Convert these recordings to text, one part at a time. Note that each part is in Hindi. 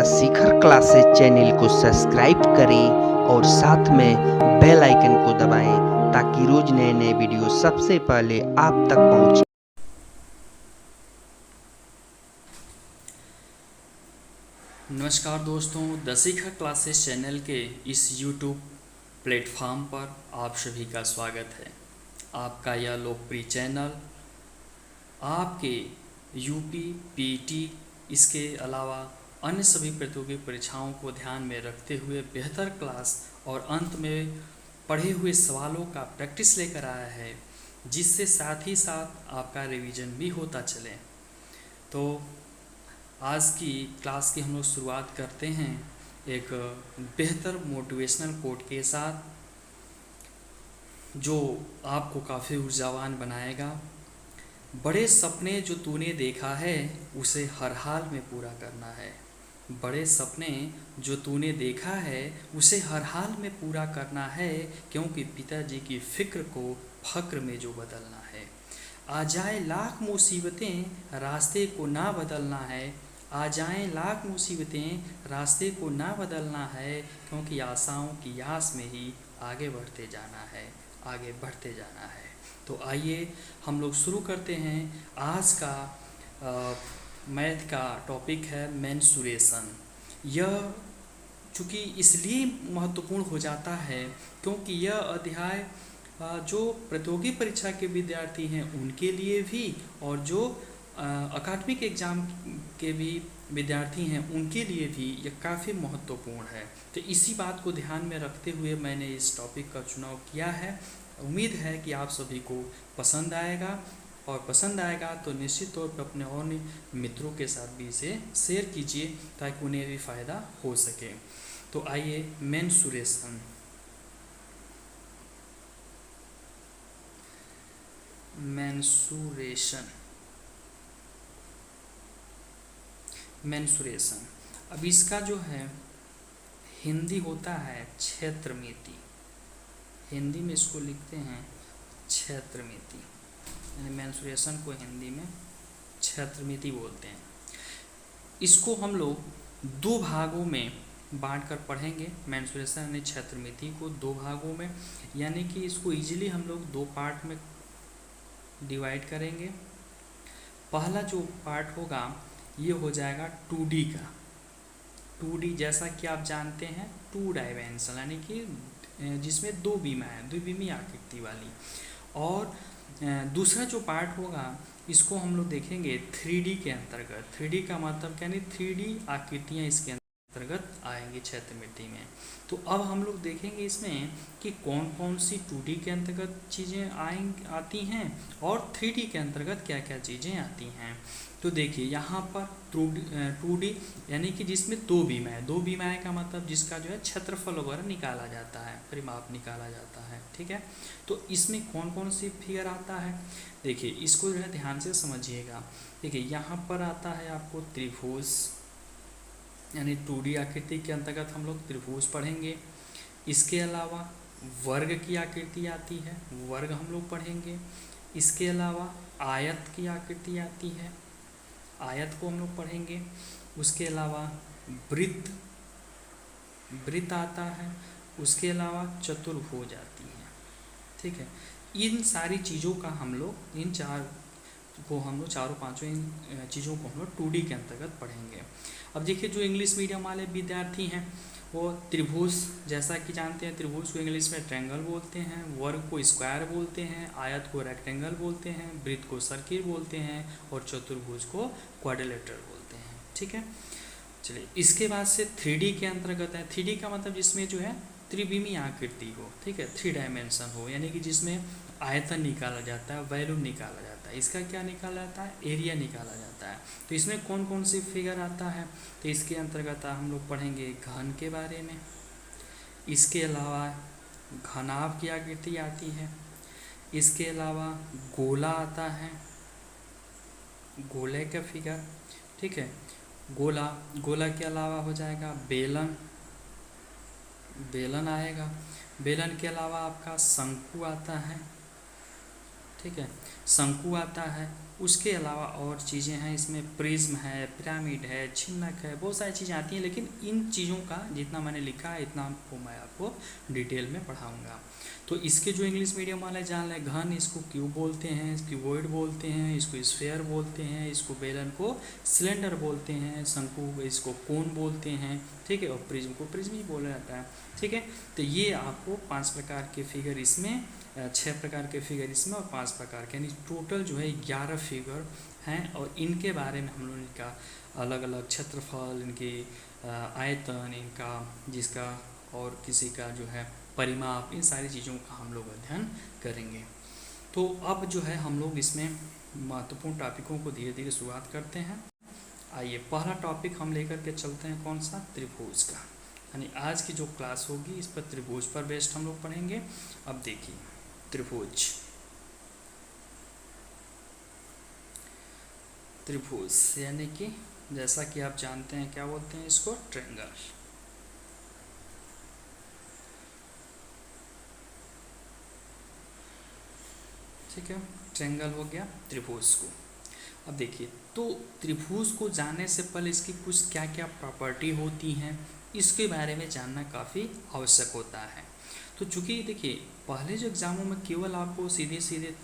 शिखर क्लासेस चैनल को सब्सक्राइब करें और साथ में बेल आइकन को दबाएं ताकि रोज नए नए वीडियो सबसे पहले आप तक पहुंचे। नमस्कार दोस्तों, द शिखर क्लासेस चैनल के इस यूट्यूब प्लेटफॉर्म पर आप सभी का स्वागत है। आपका यह लोकप्रिय चैनल आपके यूपी, पीटी, इसके अलावा अन्य सभी प्रतियोगी परीक्षाओं को ध्यान में रखते हुए बेहतर क्लास और अंत में पढ़े हुए सवालों का प्रैक्टिस लेकर आया है, जिससे साथ ही साथ आपका रिवीजन भी होता चले। तो आज की क्लास की हम लोग शुरुआत करते हैं एक बेहतर मोटिवेशनल कोट के साथ, जो आपको काफ़ी ऊर्जावान बनाएगा। बड़े सपने जो तूने देखा है उसे हर हाल में पूरा करना है। बड़े सपने जो तूने देखा है उसे हर हाल में पूरा करना है, क्योंकि पिताजी की फिक्र को फक्र में जो बदलना है। आ जाए लाख मुसीबतें रास्ते को ना बदलना है। आ जाएं लाख मुसीबतें रास्ते को ना बदलना है, क्योंकि आशाओं की आस में ही आगे बढ़ते जाना है, आगे बढ़ते जाना है। तो आइए हम लोग शुरू करते हैं। आज का मैथ का टॉपिक है मेंसुरेशन। यह चूँकि इसलिए महत्वपूर्ण हो जाता है क्योंकि यह अध्याय जो प्रतियोगी परीक्षा के विद्यार्थी हैं उनके लिए भी, और जो अकादमिक एग्ज़ाम के भी विद्यार्थी हैं उनके लिए भी यह काफ़ी महत्वपूर्ण है। तो इसी बात को ध्यान में रखते हुए मैंने इस टॉपिक का चुनाव किया है। उम्मीद है कि आप सभी को पसंद आएगा, और पसंद आएगा तो निश्चित तौर पर अपने और मित्रों के साथ भी इसे शेयर कीजिए ताकि उन्हें भी फ़ायदा हो सके। तो आइए मेंसुरेशन। मेंसुरेशन अब इसका जो है हिंदी होता है क्षेत्रमिति। हिंदी में इसको लिखते हैं क्षेत्रमिति, यानी मेंसुरेशन को हिंदी में क्षेत्रमिति बोलते हैं। इसको हम लोग दो भागों में बांट कर पढ़ेंगे। मेंसुरेशन यानी क्षेत्रमिति को दो भागों में, यानी कि इसको इजीली हम लोग दो पार्ट में डिवाइड करेंगे। पहला जो पार्ट होगा ये हो जाएगा 2D का। 2D जैसा कि आप जानते हैं 2 डायमेंशन, यानी कि जिसमें दो बीमाएँ, द्विविमीय आकृति वाली। और दूसरा जो पार्ट होगा इसको हम लोग देखेंगे 3D के अंतर्गत। 3D का मतलब क्या, यानी 3D आकृतियाँ इसके अंतर्गत आएंगी क्षेत्रमिति में। तो अब हम लोग देखेंगे इसमें कि कौन कौन सी 2D के अंतर्गत चीज़ें आती हैं और 3D के अंतर्गत क्या क्या चीज़ें आती हैं। तो देखिए यहाँ पर 2D यानी कि जिसमें दो बीमाएँ का मतलब जिसका जो है क्षेत्रफल वगैरह निकाला जाता है, परिमाप निकाला जाता है, ठीक है। तो इसमें कौन कौन सी फिगर आता है, देखिए इसको जो है ध्यान से समझिएगा। देखिए यहाँ पर आता है आपको त्रिभुज, यानी 2D आकृति के अंतर्गत हम लोग त्रिभुज पढ़ेंगे। इसके अलावा वर्ग की आकृति आती है, वर्ग हम लोग पढ़ेंगे। इसके अलावा आयत की आकृति आती है, आयत को हम लोग पढ़ेंगे। उसके अलावा वृत्त आता है। उसके अलावा चतुर्भुज आती है, ठीक है। इन सारी चीज़ों का हम लोग, इन चार को हम लोग चारों पांचों इन चीज़ों को हम लोग 2D के अंतर्गत पढ़ेंगे। अब देखिए जो इंग्लिश मीडियम वाले विद्यार्थी हैं वो त्रिभुज, जैसा कि जानते हैं त्रिभुज को इंग्लिश में ट्रायंगल बोलते हैं, वर्ग को स्क्वायर बोलते हैं, आयत को रेक्टेंगल बोलते हैं, वृत्त को सर्किल बोलते हैं और चतुर्भुज को क्वाड्रिलेटरल बोलते हैं, ठीक है। चलिए इसके बाद से 3D के अंतर्गत है। 3D का मतलब जिसमें जो है त्रिविमीय आकृति हो, ठीक है, 3 डायमेंशन हो, यानी कि जिसमें आयतन निकाला जाता है, वॉल्यूम निकाला जाता है, इसका क्या निकाला जाता है, एरिया निकाला जाता है। तो इसमें कौन कौन सी फिगर आता है, तो इसके अंतर्गत हम लोग पढ़ेंगे घन के बारे में। इसके अलावा घनाभ की आकृति आती है। इसके अलावा गोला आता है, गोले का फिगर, ठीक है। गोला के अलावा हो जाएगा बेलन आएगा। बेलन के अलावा आपका शंकु आता है, ठीक है, शंकु आता है। उसके अलावा और चीज़ें हैं, इसमें प्रिज्म है, पिरामिड है, छिन्नक है, बहुत सारी चीज़ें आती हैं, लेकिन इन चीज़ों का जितना मैंने लिखा है इतना आपको मैं आपको डिटेल में पढ़ाऊँगा। तो इसके जो इंग्लिश मीडियम वाले जान लें, घन इसको क्यूब बोलते हैं, क्यूबॉइड बोलते हैं, इसको स्फेयर बोलते हैं, इसको बेलन को सिलेंडर बोलते हैं, शंकु इसको कोन बोलते हैं, ठीक है, और प्रिज्म को प्रिज्म ही बोला जाता है, ठीक है। तो ये आपको 5 प्रकार के फिगर इसमें, 6 प्रकार के फिगर इसमें और 5 प्रकार के, यानी टोटल जो है 11 फिगर हैं, और इनके बारे में हम लोग इनका अलग अलग क्षेत्रफल, इनकी आयतन, इनका जिसका और किसी का जो है परिमाप, इन सारी चीज़ों का हम लोग अध्ययन करेंगे। तो अब जो है हम लोग इसमें महत्वपूर्ण टॉपिकों को धीरे धीरे शुरुआत करते हैं। आइए पहला टॉपिक हम लेकर के चलते हैं, कौन सा, त्रिभुज का, यानी आज की जो क्लास होगी इस पर त्रिभुज पर बेस्ड हम लोग पढ़ेंगे। अब देखिए त्रिभुज, त्रिभुज यानी कि जैसा कि आप जानते हैं क्या बोलते हैं इसको, ट्रायंगल, ठीक है, ट्रायंगल हो गया त्रिभुज को। अब देखिए, तो त्रिभुज को जानने से पहले इसकी कुछ क्या क्या प्रॉपर्टी होती हैं इसके बारे में जानना काफ़ी आवश्यक होता है। तो चूंकि देखिए पहले जो एग्जामों में केवल आपको सीधे सीधे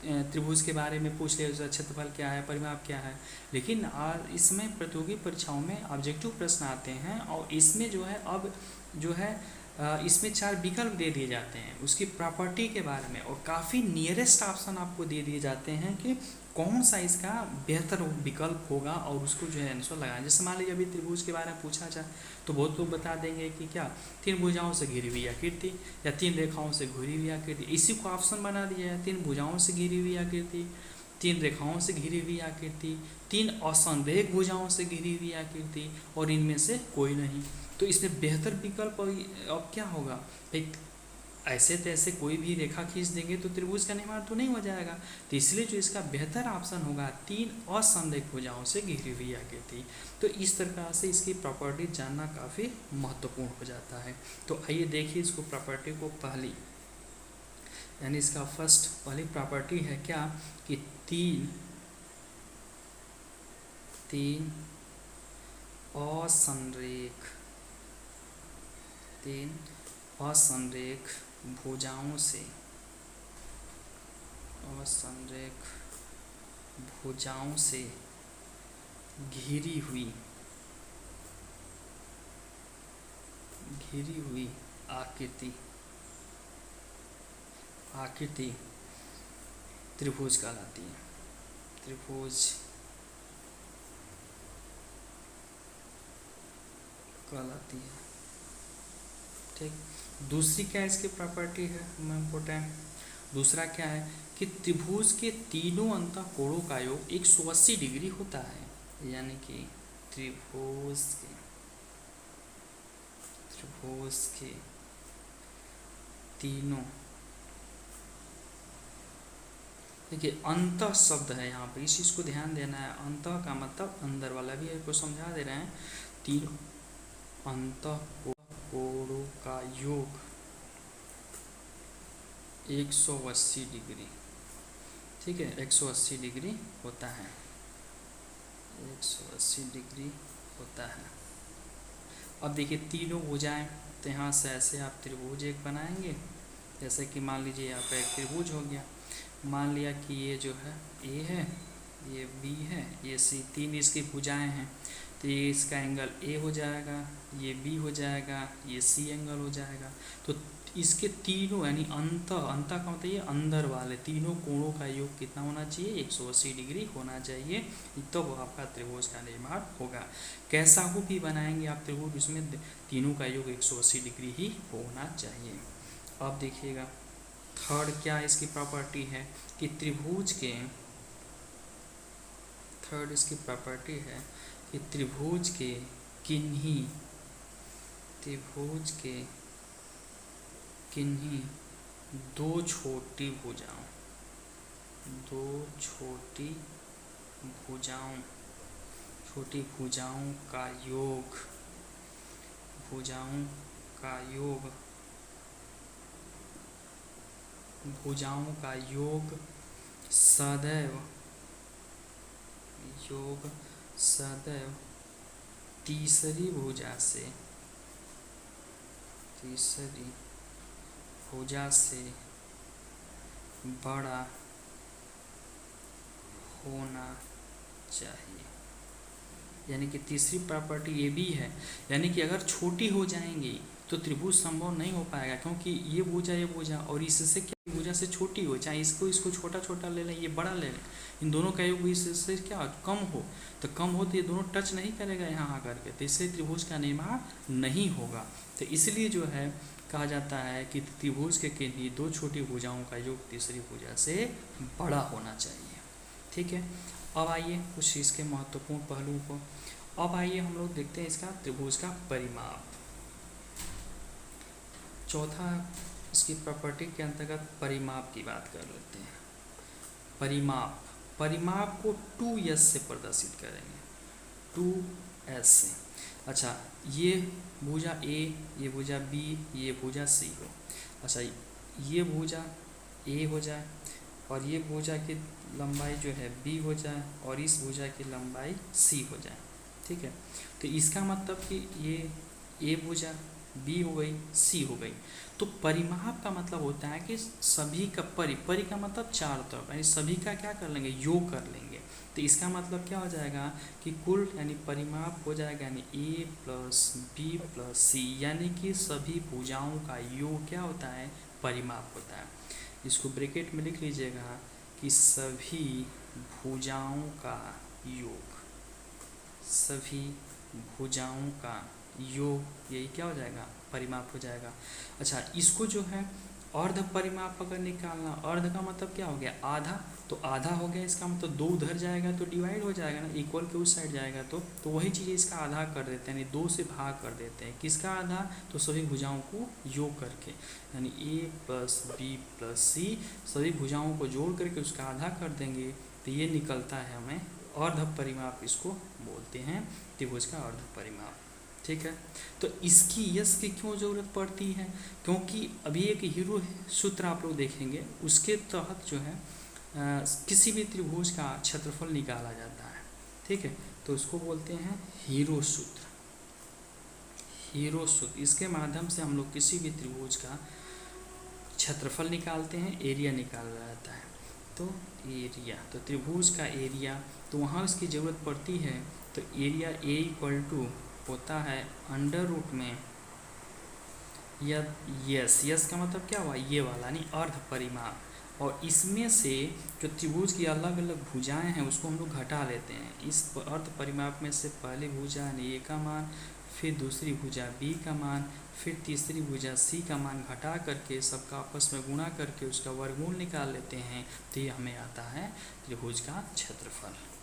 त्रिभुज के बारे में पूछ लिया, उसका क्षेत्रफल क्या है, परिमाप क्या है, लेकिन इसमें प्रतियोगी परीक्षाओं में ऑब्जेक्टिव प्रश्न आते हैं, और इसमें जो है अब जो है इसमें 4 विकल्प दे दिए जाते हैं उसकी प्रॉपर्टी के बारे में, और काफ़ी नियरेस्ट ऑप्शन आपको दे दिए जाते हैं कि कौन सा इसका बेहतर विकल्प होगा, और उसको जो है आंसर लगाएं। जैसे मान लीजिए अभी त्रिभुज के बारे में पूछा जाए तो बहुत लोग बता देंगे कि क्या, 3 भुजाओं से घिरी हुई आकृति, या 3 रेखाओं से घिरी हुई आकृति, इसी को ऑप्शन बना दिया है, 3 भुजाओं से घिरी हुई आकृति, 3 रेखाओं से घिरी हुई आकृति, 3 असंरेख भुजाओं से घिरी हुई आकृति, और इनमें से कोई नहीं। तो इसमें बेहतर विकल्प अब क्या होगा, एक ऐसे तैसे कोई भी रेखा खींच देंगे तो त्रिभुज का निर्माण तो नहीं हो जाएगा, तो इसलिए जो इसका बेहतर ऑप्शन होगा 3 असंरेख भुजाओं से घिरी हुई आकृति। तो इस प्रकार से इसकी प्रॉपर्टी जानना काफ़ी महत्वपूर्ण हो जाता है। तो आइए देखिए इसको प्रॉपर्टी को, पहली यानी इसका फर्स्ट पहली प्रॉपर्टी है क्या, कि 3 असंरेख भुजाओं से, असंरेख भुजाओं से घिरी हुई आकृति त्रिभुज कहलाती है, त्रिभुज कहलाती है, ठीक। दूसरी क्या इसकी प्रॉपर्टी है इम्पोर्टेंट, दूसरा क्या है कि त्रिभुज के तीनों अंतःकोणों का योग 180 डिग्री होता है, यानी कि त्रिभुज के तीनों, देखिए अंतः शब्द है यहाँ पर, इस चीज़ को ध्यान देना है, अंतः का मतलब अंदर वाला, भी आपको समझा दे रहे हैं, तीनों अंतःकोणों का योग 180 डिग्री, ठीक है, 180 डिग्री होता है, 180 डिग्री होता है। अब देखिए तीनों भुजाएं, तो यहाँ से ऐसे आप त्रिभुज एक बनाएंगे, जैसे कि मान लीजिए यहाँ पर एक त्रिभुज हो गया, मान लिया कि ये जो है ए है, ये बी है, ये सी, 3 इसकी भुजाएं हैं, तो ये इसका एंगल ए हो जाएगा, ये बी हो जाएगा, ये सी एंगल हो जाएगा। तो इसके तीनों यानी अंत का मतलब ये अंदर वाले तीनों कोणों का योग कितना होना चाहिए, 180 डिग्री होना चाहिए, तो वो आपका त्रिभुज का निर्माण होगा। कैसा हो भी बनाएंगे आप त्रिभुज, उसमें तीनों का योग 180 डिग्री ही होना चाहिए। अब देखिएगा थर्ड क्या इसकी प्रॉपर्टी है कि त्रिभुज के, थर्ड इसकी प्रॉपर्टी है कि त्रिभुज के किन्हीं 2 छोटी भुजाओं का योग सदैव योग सदैव तीसरी भुजा से बड़ा होना चाहिए। यानी कि तीसरी प्रॉपर्टी ये भी है, यानी कि अगर छोटी हो जाएंगी तो त्रिभुज संभव नहीं हो पाएगा, क्योंकि ये भुजा और इससे क्या भुजा से छोटी हो, चाहे इसको छोटा छोटा ले लें, ये बड़ा ले लें, इन दोनों का योग इससे क्या कम हो, तो ये दोनों टच नहीं करेगा यहाँ आकर के, तो इससे त्रिभुज का निर्माण नहीं होगा। तो इसलिए जो है कहा जाता है कि त्रिभुज के केंद्र दो छोटी भुजाओं का योग तीसरी भुजा से बड़ा होना चाहिए। ठीक है, अब आइए कुछ इसके महत्वपूर्ण पहलुओं को, अब आइए हम लोग देखते हैं इसका त्रिभुज का परिमाप। चौथा इसकी प्रॉपर्टी के अंतर्गत परिमाप की बात कर लेते हैं। परिमाप को 2s से प्रदर्शित करेंगे, 2s से। अच्छा, ये भुजा A, ये भुजा B, ये भुजा C हो। अच्छा, ये भुजा A हो जाए और ये भुजा की लंबाई जो है B हो जाए और इस भुजा की लंबाई C हो जाए। ठीक है, तो इसका मतलब कि ये A भुजा B हो गई, C हो गई। तो परिमाप का मतलब होता है कि सभी का परि का मतलब चारों तरफ, यानी सभी का क्या कर लेंगे, योग कर लेंगे। तो इसका मतलब क्या हो जाएगा कि कुल यानी परिमाप हो जाएगा यानी A plus B plus C, यानी कि सभी भुजाओं का योग क्या होता है, परिमाप होता है। इसको ब्रैकेट में लिख लीजिएगा कि सभी भुजाओं का योग यही क्या हो जाएगा, परिमाप हो जाएगा। अच्छा, इसको जो है अर्ध परिमाप अगर निकालना, अर्ध का मतलब क्या हो गया, आधा, तो आधा हो गया, इसका मतलब 2 उधर जाएगा तो डिवाइड हो जाएगा ना, इक्वल के उस साइड जाएगा तो वही चीज़ इसका आधा कर देते हैं, यानी 2 से भाग कर देते हैं। किसका आधा, तो सभी भुजाओं को योग करके, यानी A plus B plus C सभी भुजाओं को जोड़ करके उसका आधा कर देंगे, तो ये निकलता है हमें अर्ध परिमाप, इसको बोलते हैं त्रिभुज का अर्ध परिमाप। ठीक है, तो इसकी यस की क्यों ज़रूरत पड़ती है, क्योंकि अभी एक हीरो सूत्र आप लोग देखेंगे, उसके तहत जो है किसी भी त्रिभुज का क्षेत्रफल निकाला जाता है। ठीक है, तो उसको बोलते हैं हीरो सूत्र। इसके माध्यम से हम लोग किसी भी त्रिभुज का क्षेत्रफल निकालते हैं, एरिया निकाला जाता है। तो एरिया, तो त्रिभुज का एरिया, तो वहाँ उसकी ज़रूरत पड़ती है। तो एरिया A इक्वल टू होता है अंडर रूट में यस का मतलब क्या हुआ, ये वाला यानी अर्ध परिमाप, और इसमें से जो त्रिभुज की अलग अलग भुजाएं हैं उसको हम लोग घटा लेते हैं। इस अर्ध परिमाप में से पहली भुजा यानी A का मान, फिर दूसरी भुजा B का मान, फिर तीसरी भुजा C का मान घटा करके सबका आपस में गुणा करके उसका वर्गमूल निकाल लेते हैं, तो ये हमें आता है त्रिभुज का क्षेत्रफल।